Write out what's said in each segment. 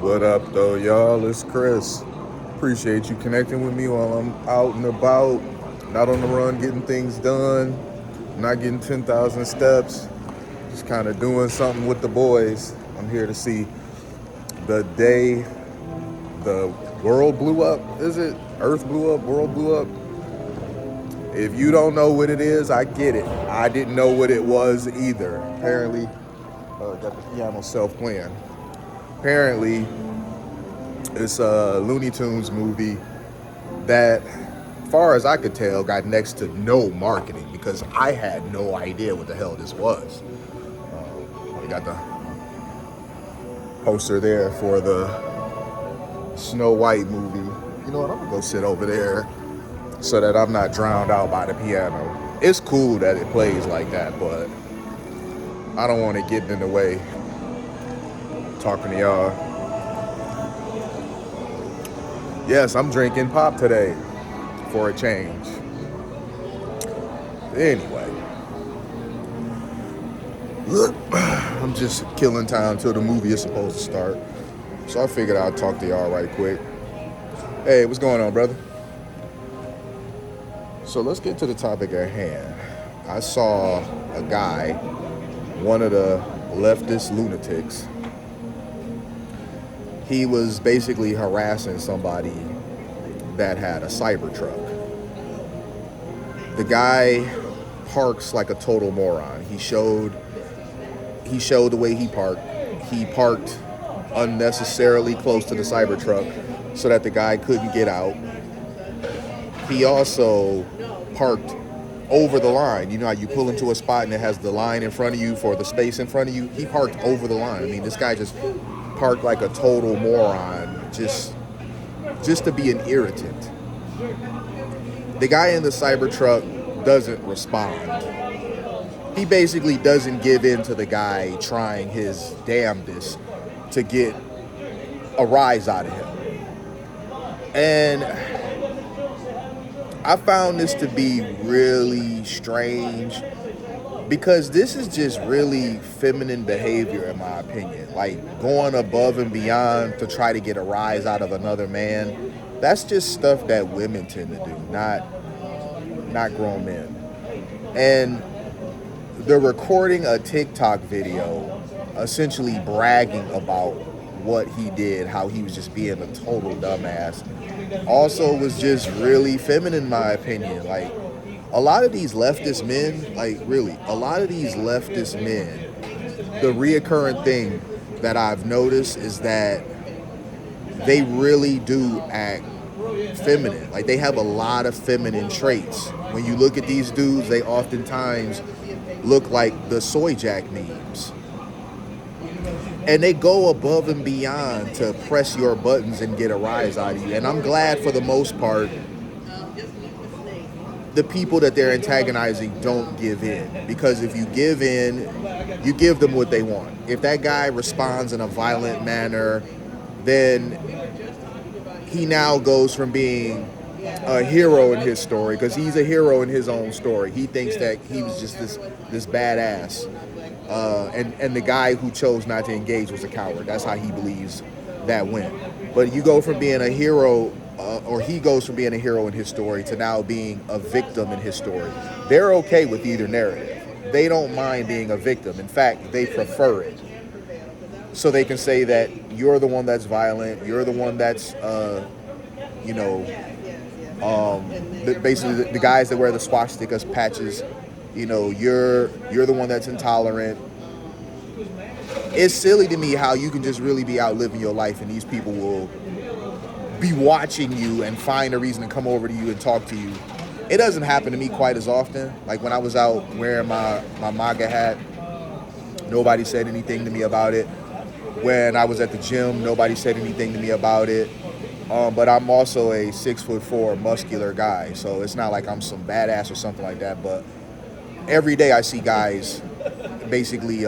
What up, though, y'all? It's Chris. Appreciate you connecting with me while I'm out and about, not on the run, getting things done, not getting 10,000 steps, just kind of doing something with the boys. I'm here to see the day the world blew up. Is it? Earth blew up, world blew up. If you don't know what it is, I get it. I didn't know what it was either. Apparently, got the piano self-playing. Apparently, it's a Looney Tunes movie that, far as I could tell, got next to no marketing because I had no idea what the hell this was. We got the poster there for the Snow White movie. You know what? I'm gonna go sit over there so that I'm not drowned out by the piano. It's cool that it plays like that, but I don't want to get in the way talking to y'all. Yes, I'm drinking pop today for a change. Anyway, I'm just killing time till the movie is supposed to start. So I figured I'd talk to y'all right quick. Hey, what's going on, brother? So let's get to the topic at hand. I saw a guy, one of the leftist lunatics. He was basically harassing somebody that had a Cybertruck. The guy parks like a total moron. He showed the way he parked. He parked unnecessarily close to the Cybertruck so that the guy couldn't get out. He also parked over the line. You know how you pull into a spot and it has the line in front of you for the space in front of you? He parked over the line. I mean, this guy just parked like a total moron, just to be an irritant. The guy in the Cybertruck doesn't respond. He basically doesn't give in to the guy trying his damnedest to get a rise out of him. And I found this to be really strange because this is just really feminine behavior, in my opinion. Like going above and beyond to try to get a rise out of another man. That's just stuff that women tend to do, not grown men. And they're recording a TikTok video essentially bragging about what he did, how he was just being a total dumbass. Also was just really feminine, in my opinion. Like, a lot of these leftist men, the reoccurring thing that I've noticed is that they really do act feminine. Like, they have a lot of feminine traits. When you look at these dudes, they oftentimes look like the soyjak memes. And they go above and beyond to press your buttons and get a rise out of you. And I'm glad for the most part, the people that they're antagonizing don't give in. Because if you give in, you give them what they want. If that guy responds in a violent manner, then he now goes from being a hero in his story, because he's a hero in his own story. He thinks that he was just this badass. And the guy who chose not to engage was a coward. That's how he believes that went. But you go from being a hero, or he goes from being a hero in his story to now being a victim in his story. They're okay with either narrative. They don't mind being a victim. In fact, they prefer it. So they can say that you're the one that's violent, you're the one that's, basically the guys that wear the swastikas patches, you're the one that's intolerant. It's silly to me how you can just really be out living your life and these people will be watching you and find a reason to come over to you and talk to you. It doesn't happen to me quite as often. Like when I was out wearing my MAGA hat, nobody said anything to me about it. When I was at the gym, nobody said anything to me about it. But I'm also a 6'4" muscular guy, so it's not like I'm some badass or something like that. But every day I see guys basically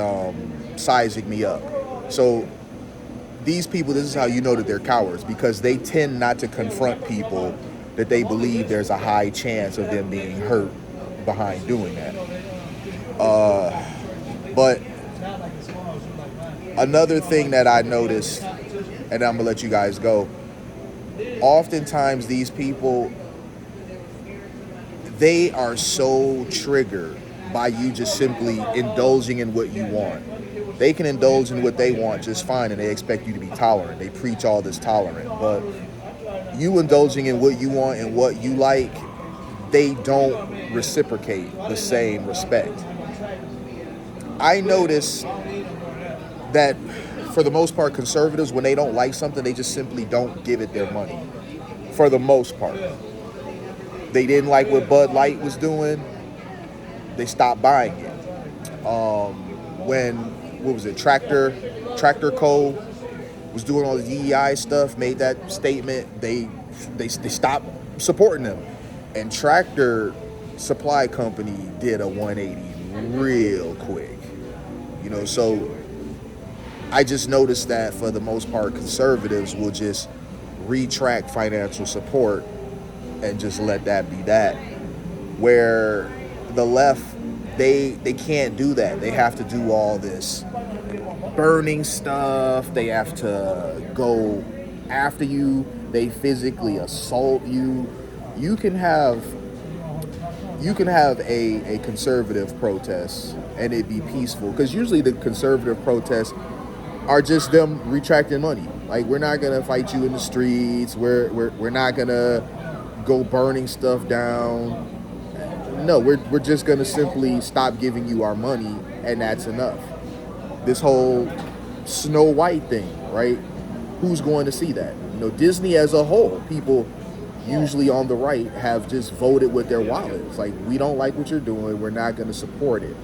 sizing me up. So these people, this is how you know that they're cowards, because they tend not to confront people that they believe there's a high chance of them being hurt behind doing that. But another thing that I noticed and I'm gonna let you guys go. Oftentimes these people, they are so triggered by you just simply indulging in what you want. They can indulge in what they want just fine, and they expect you to be tolerant. They preach all this tolerant, but you indulging in what you want and what you like, they don't reciprocate the same respect. I notice that for the most part, conservatives, when they don't like something, they just simply don't give it their money. For the most part. They didn't like what Bud Light was doing, they stopped buying it. When, what was it, Tractor Co. was doing all the DEI stuff, made that statement, they stopped supporting them. And Tractor Supply Company did a 180 real quick. You know, so I just noticed that for the most part, conservatives will just retract financial support and just let that be that. Where the left, they can't do that. They have to do all this burning stuff. They have to go after you. They physically assault you. You can have a conservative protest and it be peaceful, because usually the conservative protests are just them retracting money. Like, we're not gonna fight you in the streets. We're not gonna go burning stuff down. No, we're just gonna simply stop giving you our money, and that's enough. This whole Snow White thing, right? Who's going to see that? You know, Disney as a whole, people usually on the right have just voted with their wallets. Like, we don't like what you're doing, we're not gonna support it.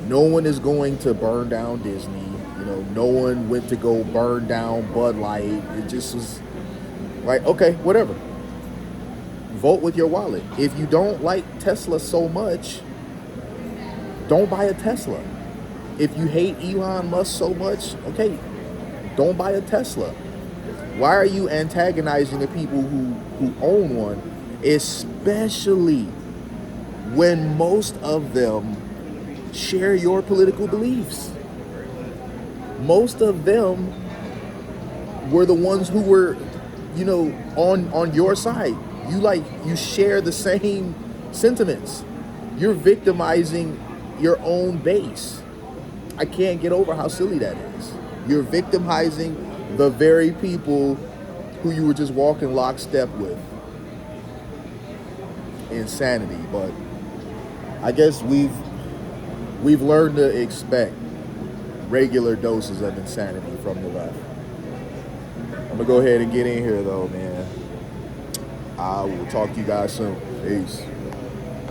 No one is going to burn down Disney. You know, no one went to go burn down Bud Light. It just was like, okay, whatever. Vote with your wallet. If you don't like Tesla so much, don't buy a Tesla. If you hate Elon Musk so much, okay, don't buy a Tesla. Why are you antagonizing the people who own one, especially when most of them share your political beliefs? Most of them were the ones who were, you know, on your side. You share the same sentiments. You're victimizing your own base. I can't get over how silly that is. You're victimizing the very people who you were just walking lockstep with. Insanity. But I guess we've learned to expect regular doses of insanity from the left. I'm gonna go ahead and get in here though, man. I will talk to you guys soon. Peace.